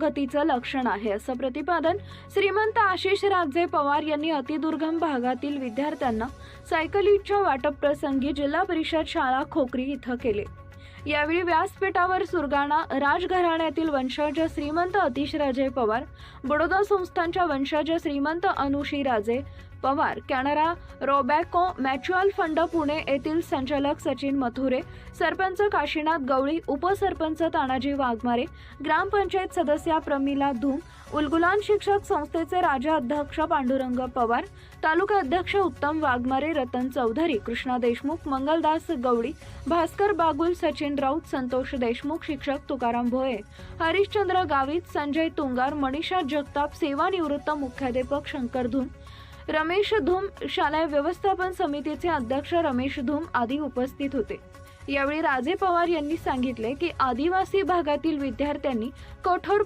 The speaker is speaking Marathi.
गतीचं लक्षण आहे, असं प्रतिपादन श्रीमंत आशिष राजे पवार यांनी अतिदुर्गम भागातील विद्यार्थ्यांना सायकलीच्या वाटप प्रसंगी जिल्हा परिषद शाळा खोकरी इथं केले। यावेळी व्यासपीठावर सुरगाणा राजघराण्यातील वंशज श्रीमंत आतिशराजे पवार, बडोदा संस्थांच्या वंशज श्रीमंत अनुशीराजे पवार, कॅनरा रोबॅको म्युच्युअल फंड पुणे येथील संचालक सचिन मथुरे, सरपंच काशीनाथ गवळी, उपसरपंच तानाजी वाघमारे, ग्रामपंचायत सदस्या प्रमिला धूम, उलगुलान शिक्षक संस्थेचे राज्याध्यक्ष पांडुरंग पवार, तालुका अध्यक्ष उत्तम वाघमारे, रतन चौधरी, कृष्णा देशमुख, मंगलदास गवळी, भास्कर बागुल, सचिन राऊत, संतोष देशमुख, शिक्षक तुकाराम भोये, हरिश्चंद्र गावित, संजय तुंगार, मनीषा जगताप, सेवानिवृत्त मुख्याध्यापक शंकर धूम, रमेश धूम, शालेय व्यवस्थापन समितीचे अध्यक्ष रमेश धूम आदी उपस्थित होते। यावेळी राजे पवार यांनी सांगितले की आदिवासी भागातील विद्यार्थ्यांनी कठोर